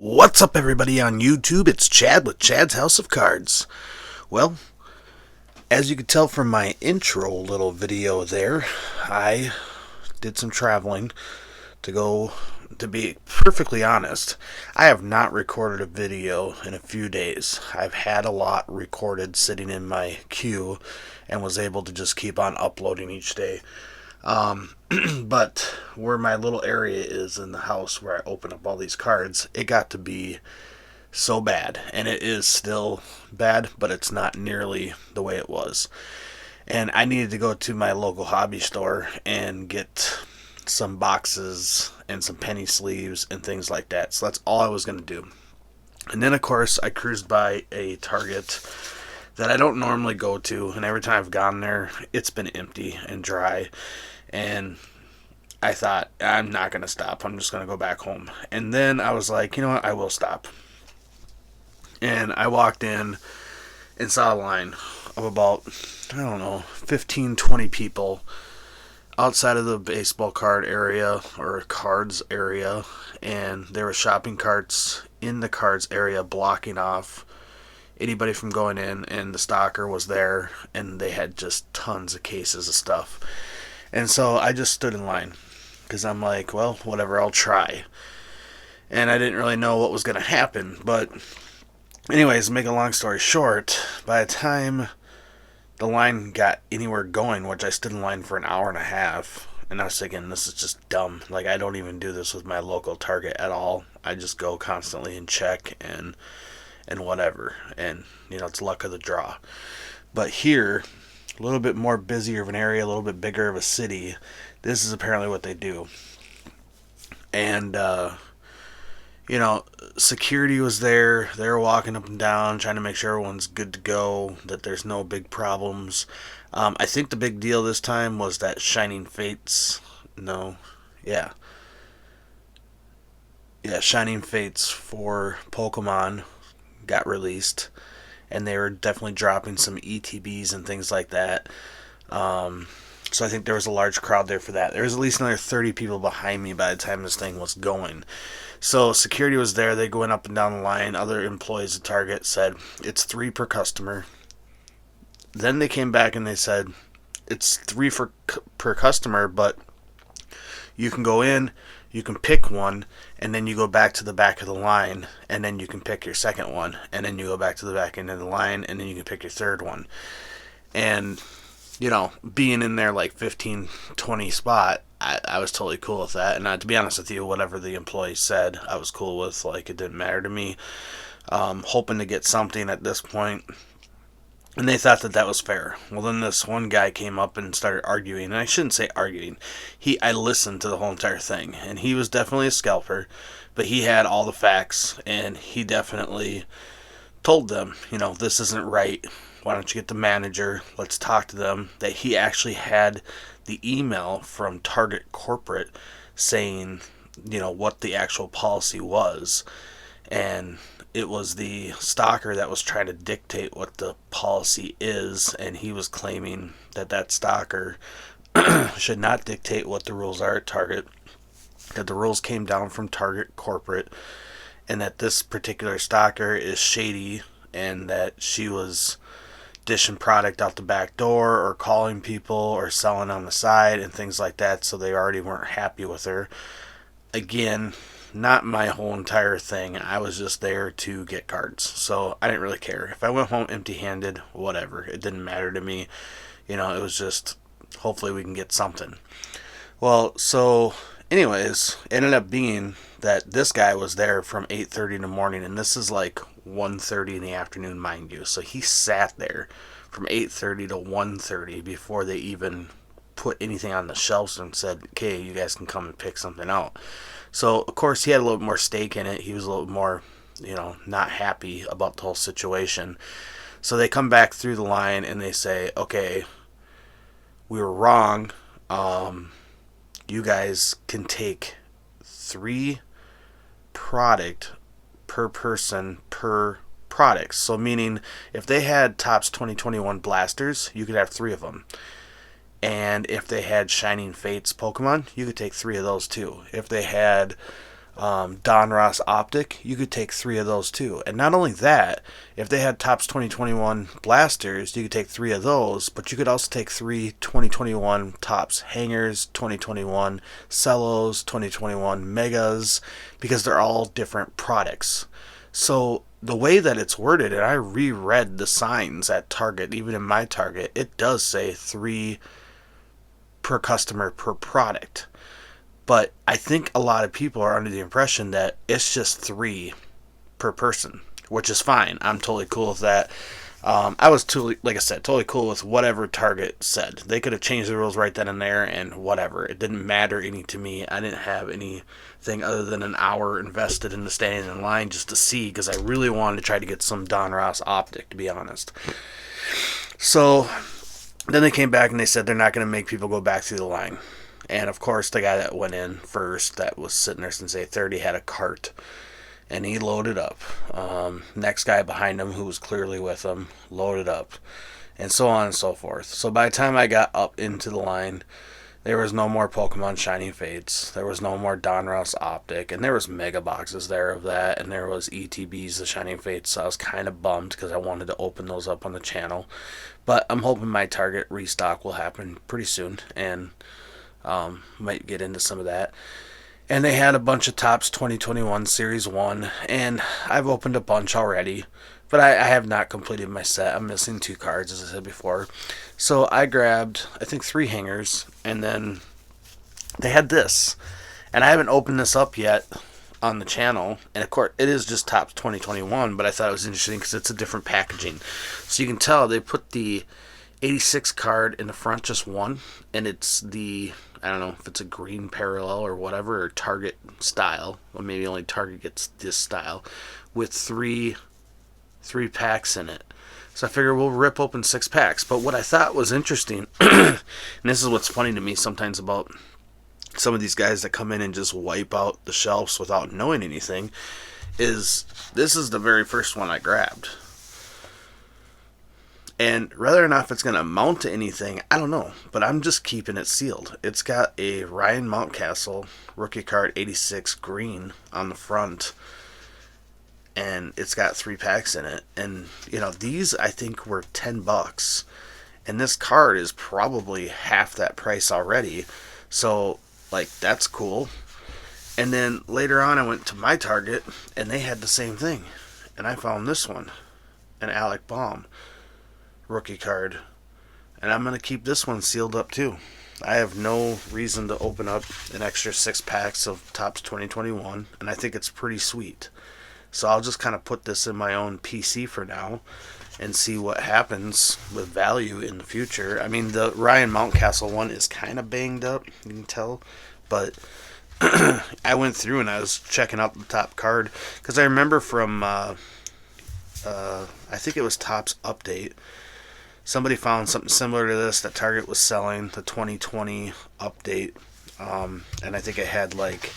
What's up, everybody on YouTube? It's Chad with Chad's House of Cards. Well, as you could tell from my intro little video there, I did some traveling to be perfectly honest, I have not recorded a video in a few days. I've had a lot recorded sitting in my queue and was able to just keep on uploading each day. But where my little area is in the house where I open up all these cards, it got to be so bad. And it is still bad, but it's not nearly the way it was. And I needed to go to my local hobby store and get some boxes and some penny sleeves and things like that. So that's all I was going to do. And then, of course, I cruised by a Target that I don't normally go to, and every time I've gone there, it's been empty and dry. And I thought, I'm not going to stop. I'm just going to go back home. And then I was like, you know what? I will stop. And I walked in and saw a line of about, 15, 20 people outside of the baseball card area or cards area. And there were shopping carts in the cards area blocking off anybody from going in, and the stocker was there, and they had just tons of cases of stuff. And so I just stood in line because I'm like, well, whatever, I'll try. And I didn't really know what was going to happen. But anyways, to make a long story short, by the time the line got anywhere going, which I stood in line for an hour and a half, and I was thinking, this is just dumb. Like, I don't even do this with my local Target at all. I just go constantly and check and whatever. And, it's luck of the draw. But here, a little bit more busier of an area, a little bit bigger of a city, this is apparently what they do. And, security was there. They were walking up and down, trying to make sure everyone's good to go, that there's no big problems. I think the big deal this time was that Shining Fates, Shining Fates for Pokemon got released, and they were definitely dropping some ETBs and things like that. So I think there was a large crowd there for that. There was at least another 30 people behind me by the time this thing was going. So security was there. They went up and down the line. Other employees at Target said it's 3 per customer. Then they came back and they said it's 3 per customer, but you can go in, you can pick one, and then you go back to the back of the line, and then you can pick your second one, and then you go back to the back end of the line, and then you can pick your third one. And, being in there like 15, 20 spot, I was totally cool with that. And to be honest with you, whatever the employee said, I was cool with. Like, it didn't matter to me. Hoping to get something at this point. And they thought that was fair. Well, then this one guy came up and started arguing. And I shouldn't say arguing. I listened to the whole entire thing. And he was definitely a scalper. But he had all the facts. And he definitely told them, this isn't right. Why don't you get the manager? Let's talk to them. That he actually had the email from Target Corporate saying, what the actual policy was. And it was the stalker that was trying to dictate what the policy is, and he was claiming that stalker should not dictate what the rules are at Target, that the rules came down from Target Corporate, and that this particular stalker is shady, and that she was dishing product out the back door or calling people or selling on the side and things like that, so they already weren't happy with her. Again, not my whole entire thing. I was just there to get cards. So I didn't really care. If I went home empty-handed, whatever. It didn't matter to me. It was just, hopefully we can get something. Well, so anyways, it ended up being that this guy was there from 8:30 in the morning, and this is like 1:30 in the afternoon, mind you. So he sat there from 8:30 to 1:30 before they even put anything on the shelves and said, okay, you guys can come and pick something out. So, of course, he had a little more stake in it. He was a little more, not happy about the whole situation. So they come back through the line and they say, okay, we were wrong. You guys can take 3 product per person per product. So meaning if they had Topps 2021 blasters, you could have 3 of them. And if they had Shining Fates Pokemon, you could take 3 of those too. If they had Donruss Optic, you could take 3 of those too. And not only that, if they had Topps 2021 blasters, you could take 3 of those, but you could also take 3 2021 Topps hangers, 2021 cellos, 2021 megas, because they're all different products. So the way that it's worded, and I reread the signs at Target, even in my Target, it does say 3 per customer per product. But I think a lot of people are under the impression that it's just 3 per person, which is fine. I'm totally cool with that. I was totally, like I said, totally cool with whatever Target said. They could have changed the rules right then and there, and whatever. It didn't matter any to me. I didn't have anything other than an hour invested in the standing in line just to see, because I really wanted to try to get some Donruss Optic, to be honest. So then they came back and they said they're not going to make people go back through the line. And of course, the guy that went in first, that was sitting there since 8:30, had a cart, and he loaded up. Next guy behind him, who was clearly with him, loaded up, and so on and so forth. So by the time I got up into the line, there was no more Pokemon Shiny Fates. There was no more Donruss Optic, and there was mega boxes there of that, and there was ETBs, the Shiny Fates. So I was kind of bummed because I wanted to open those up on the channel. But I'm hoping my Target restock will happen pretty soon, and might get into some of that. And they had a bunch of Topps 2021 Series 1, and I've opened a bunch already, but I have not completed my set. I'm missing 2 cards, as I said before. So I grabbed, I think, 3 hangers, and then they had this. And I haven't opened this up yet on the channel, and of course it is just Topps 2021, but I thought it was interesting because it's a different packaging. So you can tell they put the 86 card in the front, just one, and it's the, I don't know if it's a green parallel or whatever, or Target style, or maybe only Target gets this style, with three packs in it. So I figure we'll rip open 6 packs. But what I thought was interesting, and this is what's funny to me sometimes about some of these guys that come in and just wipe out the shelves without knowing anything, is this is the very first one I grabbed. And whether or not if it's going to amount to anything, I don't know. But I'm just keeping it sealed. It's got a Ryan Mountcastle rookie card 86 green on the front. And it's got 3 packs in it. And, you know, these I think were $10. And this card is probably half that price already. So, like, that's cool. And then later on I went to my Target and they had the same thing. And I found this one. An Alec Baum rookie card, and I'm going to keep this one sealed up too. I have no reason to open up an extra 6 packs of Topps 2021, and I think it's pretty sweet. So I'll just kind of put this in my own PC for now and see what happens with value in the future. I mean, the Ryan Mountcastle one is kind of banged up, you can tell, but I went through and I was checking out the top card because I remember from I think it was Topps Update, somebody found something similar to this that Target was selling, the 2020 update. And I think it had like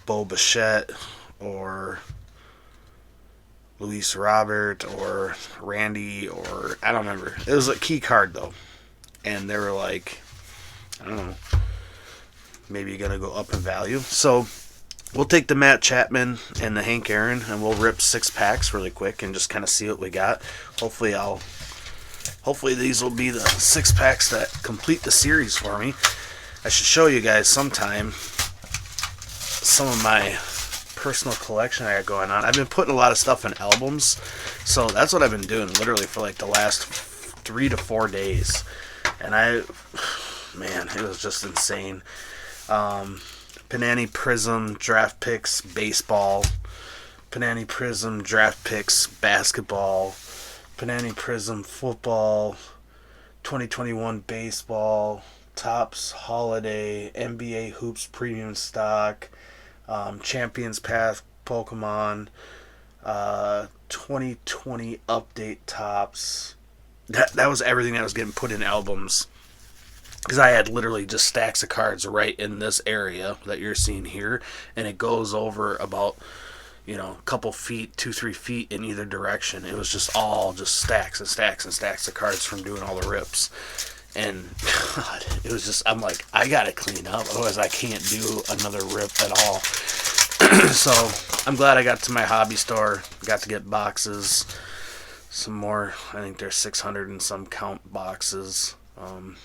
Bo Bichette or Luis Robert or Randy, or I don't remember. It was a key card though. And they were like, I don't know, maybe going to go up in value. So we'll take the Matt Chapman and the Hank Aaron and we'll rip 6 packs really quick and just kind of see what we got. Hopefully these will be the 6 packs that complete the series for me. I should show you guys sometime some of my personal collection I got going on. I've been putting a lot of stuff in albums, so that's what I've been doing literally for like the last 3 to 4 days. And man, it was just insane. Panini Prism Draft Picks Baseball, Panini Prism Draft Picks Basketball, Panini Prism Football, 2021 Baseball, Topps Holiday, NBA Hoops Premium Stock, Champions Path Pokemon, 2020 Update Topps. That was everything that was getting put in albums. Because I had literally just stacks of cards right in this area that you're seeing here. And it goes over about, you know, a couple feet, 2-3 feet in either direction. It was just all just stacks and stacks and stacks of cards from doing all the rips. And God, it was just, I'm like, I gotta clean up, otherwise I can't do another rip at all. So I'm glad I got to my hobby store. Got to get boxes, some more. I think there's 600 and some count boxes. And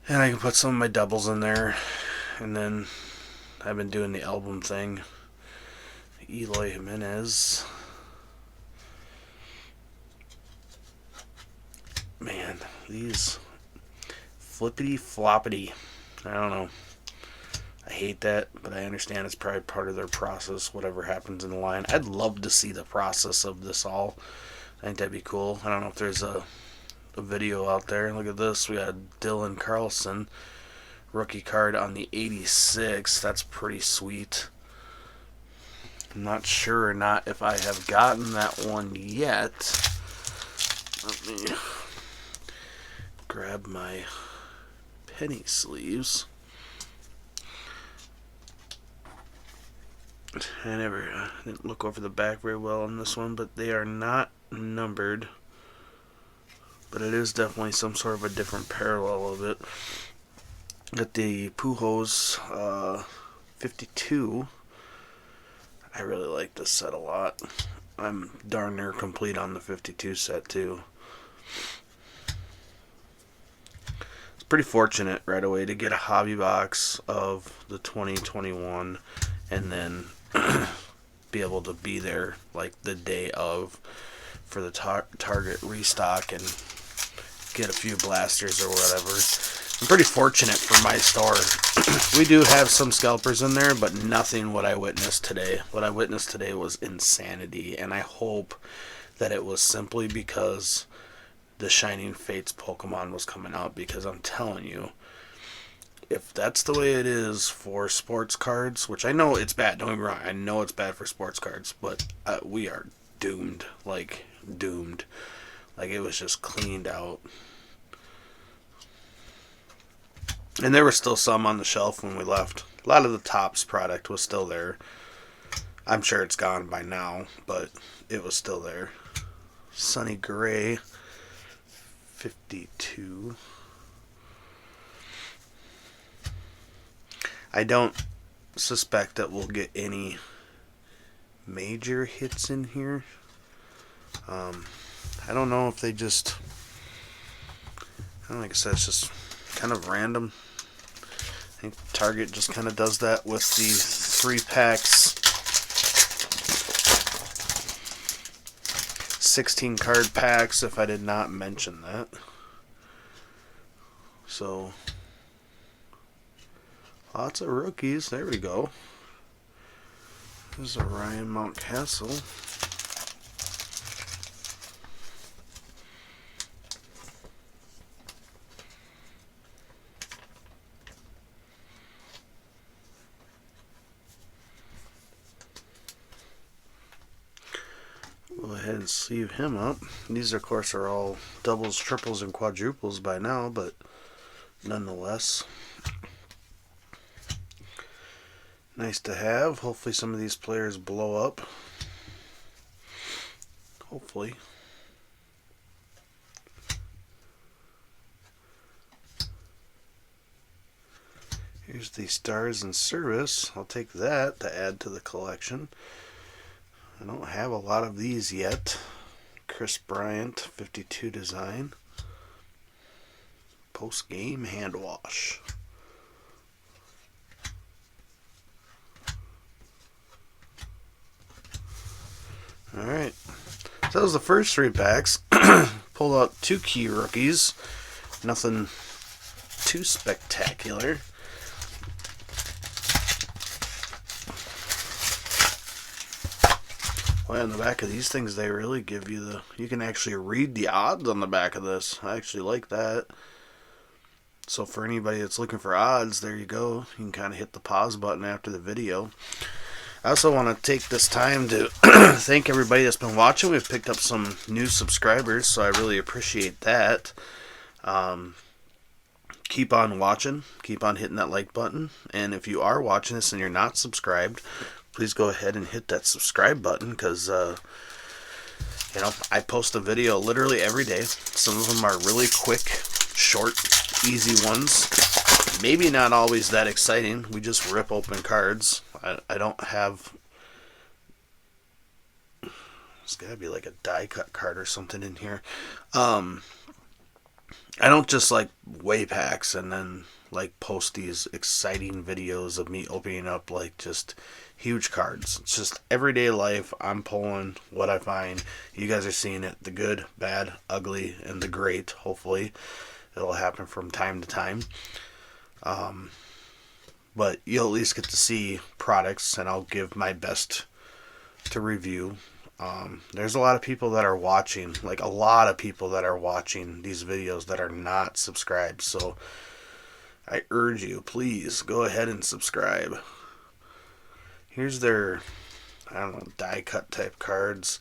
I can put some of my doubles in there. And then I've been doing the album thing. Eloy Jimenez. Man, these flippity floppity. I don't know. I hate that, but I understand it's probably part of their process, whatever happens in the line. I'd love to see the process of this all. I think that'd be cool. I don't know if there's a video out there. Look at this. We got Dylan Carlson, rookie card on the 86. That's pretty sweet. I'm not sure or not if I have gotten that one yet. Let me grab my penny sleeves. I didn't look over the back very well on this one, but they are not numbered. But it is definitely some sort of a different parallel of it. Got the Pujols 52. I really like this set a lot. I'm darn near complete on the 52 set too. It's pretty fortunate right away to get a hobby box of the 2021 and then be able to be there like the day of for the Target restock and get a few blasters or whatever. I'm pretty fortunate for my store. We do have some scalpers in there, but nothing what I witnessed today. What I witnessed today was insanity, and I hope that it was simply because the Shining Fates Pokemon was coming out, because I'm telling you, if that's the way it is for sports cards, which I know it's bad, don't get me wrong, I know it's bad for sports cards, but we are doomed, like doomed. Like it was just cleaned out. And there were still some on the shelf when we left. A lot of the Topps product was still there. I'm sure it's gone by now, but it was still there. Sunny Gray 52. I don't suspect that we'll get any major hits in here. I don't know if they just, like I said, it's just kind of random. I think Target just kind of does that with the 3 packs, 16 card packs, if I did not mention that. So lots of rookies. There we go. There's a Ryan Mountcastle. Go ahead and sleeve him up. These, of course, are all doubles, triples, and quadruples by now, but nonetheless, nice to have. Hopefully some of these players blow up. Hopefully. Here's the Stars in Service. I'll take that to add to the collection. I don't have a lot of these yet. Chris Bryant, 52 design. Post-game hand wash. Alright. So that was the first 3 packs. Pulled out 2 key rookies. Nothing too spectacular. Well, on the back of these things, they really give you you can actually read the odds on the back of this. I actually like that. So for anybody that's looking for odds, there you go. You can kind of hit the pause button after the video. I also want to take this time to thank everybody that's been watching. We've picked up some new subscribers, so I really appreciate that. Keep on watching. Keep on hitting that like button. And if you are watching this and you're not subscribed, please go ahead and hit that subscribe button, because I post a video literally every day. Some of them are really quick, short, easy ones. maybe not always that exciting. We just rip open cards. I don't have... There's got to be like a die cut card or something in here. I don't just like weigh packs and then like post these exciting videos of me opening up like just huge cards. It's just everyday life. I'm pulling what I find. You guys are seeing it. The good, bad, ugly, and the great. Hopefully it'll happen from time to time. But you'll at least get to see products, and I'll give my best to review. There's a lot of people that are watching, like a lot of people that are watching these videos that are not subscribed. So I urge you, please go ahead and subscribe. Here's their, I don't know, die cut type cards.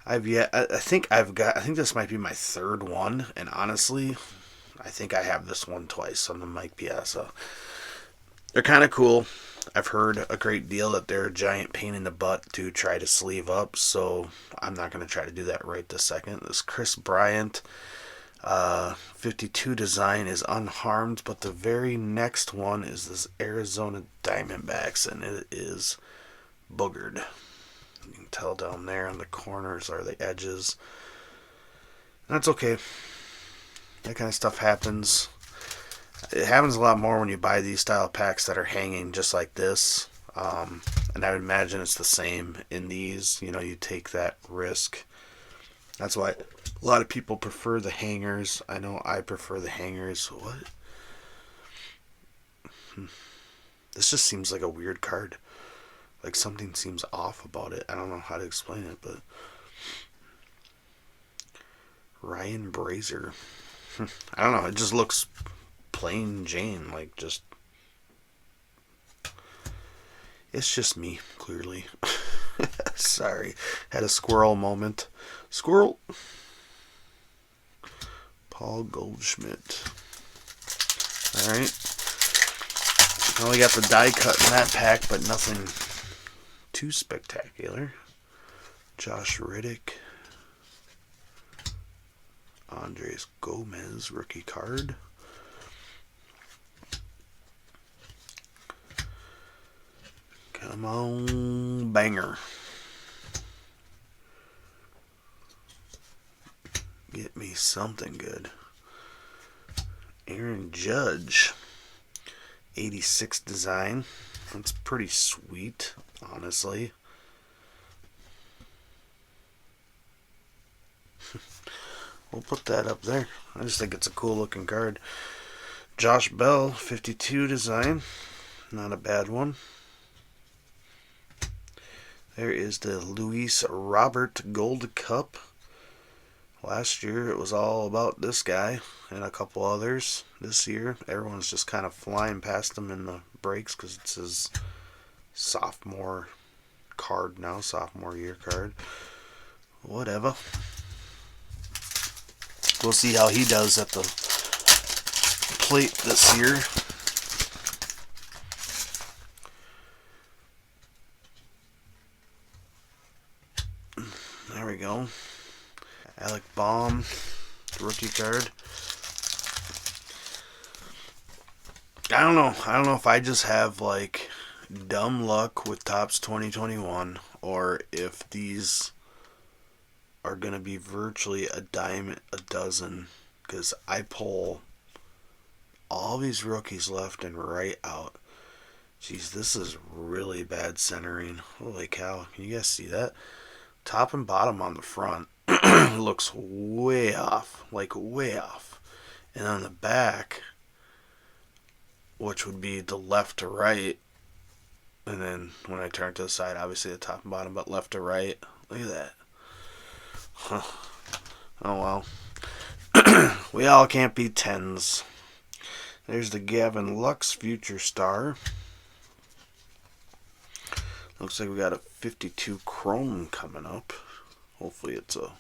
I think this might be my third one, and honestly, I think I have this one twice on the Mike Piazza. They're kind of cool. I've heard a great deal that they're a giant pain in the butt to try to sleeve up, so I'm not going to try to do that right this second. This Chris Bryant 52 design is unharmed, but the very next one is this Arizona Diamondbacks, and it is boogered. You can tell down there on the corners are the edges. And that's okay. That kind of stuff happens. It happens a lot more when you buy these style packs that are hanging just like this. And I would imagine it's the same in these. You know, you take that risk. That's why a lot of people prefer the hangers. I know I prefer the hangers. What? This just seems like a weird card. Like something seems off about it. I don't know how to explain it, but... Ryan Brazier. I don't know. It just looks... plain Jane, like just... It's just me, clearly. Sorry. Had a squirrel moment. Squirrel! Paul Goldschmidt. Alright. Well, we got the die cut in that pack, but nothing too spectacular. Josh Riddick. Andres Gomez, rookie card. Come on, banger. Get me something good. Aaron Judge. 86 design. That's pretty sweet, honestly. We'll put that up there. I just think it's a cool looking card. Josh Bell, 52 design. Not a bad one. There is the Luis Robert Gold Cup. Last year it was all about this guy and a couple others. This year everyone's just kind of flying past him in the breaks because it's his sophomore card now, sophomore year card. Whatever. We'll see how he does at the plate this year. There we go. Alec Baum, rookie card. I don't know if I just have like dumb luck with Topps 2021 or if these are going to be virtually a dime a dozen, because I pull all these rookies left and right out. Jeez, this is really bad centering. Holy cow. Can you guys see that? Top and bottom on the front looks way off, like way off. And on the back, which would be the left to right, and then when I turn to the side, obviously the top and bottom, but left to right. Look at that. Huh. Oh well. We all can't be 10s. There's the Gavin Lux Future Star. Looks like we got a 52 Chrome coming up. Hopefully it's a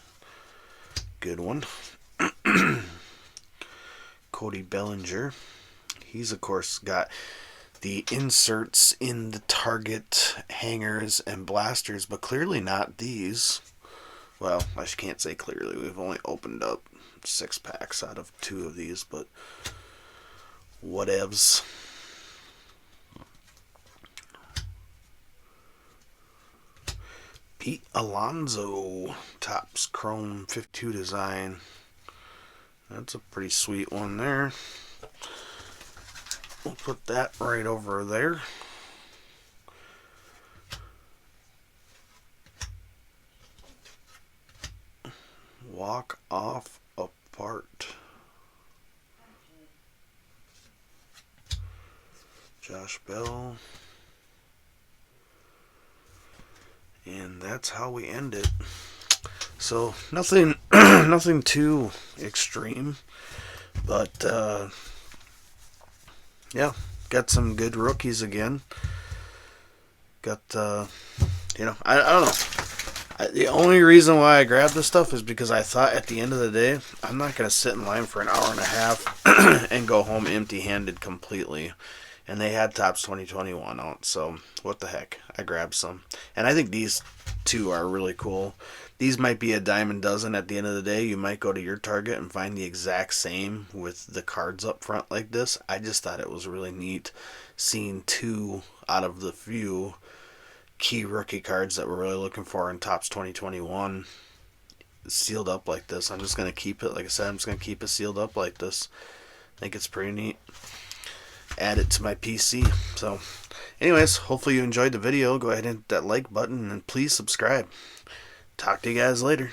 good one. Cody Bellinger. He's, of course, got the inserts in the Target hangers and blasters, but clearly not these. Well, I can't say clearly. We've only opened up 6 packs out of 2 of these, but Whatevs. Pete Alonso Topps Chrome 52 design. That's a pretty sweet one there. We'll put that right over there. Walk off apart. Josh Bell. And that's how we end it. So nothing nothing too extreme, but yeah, got some good rookies again. Got I don't know. The only reason why I grabbed this stuff is because I thought at the end of the day, I'm not going to sit in line for an hour and a half and go home empty-handed completely. And they had Topps 2021 out, so what the heck. I grabbed some. And I think these two are really cool. These might be a dime a dozen at the end of the day. You might go to your Target and find the exact same with the cards up front like this. I just thought it was really neat seeing two out of the few key rookie cards that we're really looking for in Topps 2021 sealed up like this. I'm just going to keep it, like I said, I'm just going to keep it sealed up like this. I think it's pretty neat. Add it to my PC. So anyways, hopefully you enjoyed the video. Go ahead and hit that like button and please subscribe. Talk to you guys later.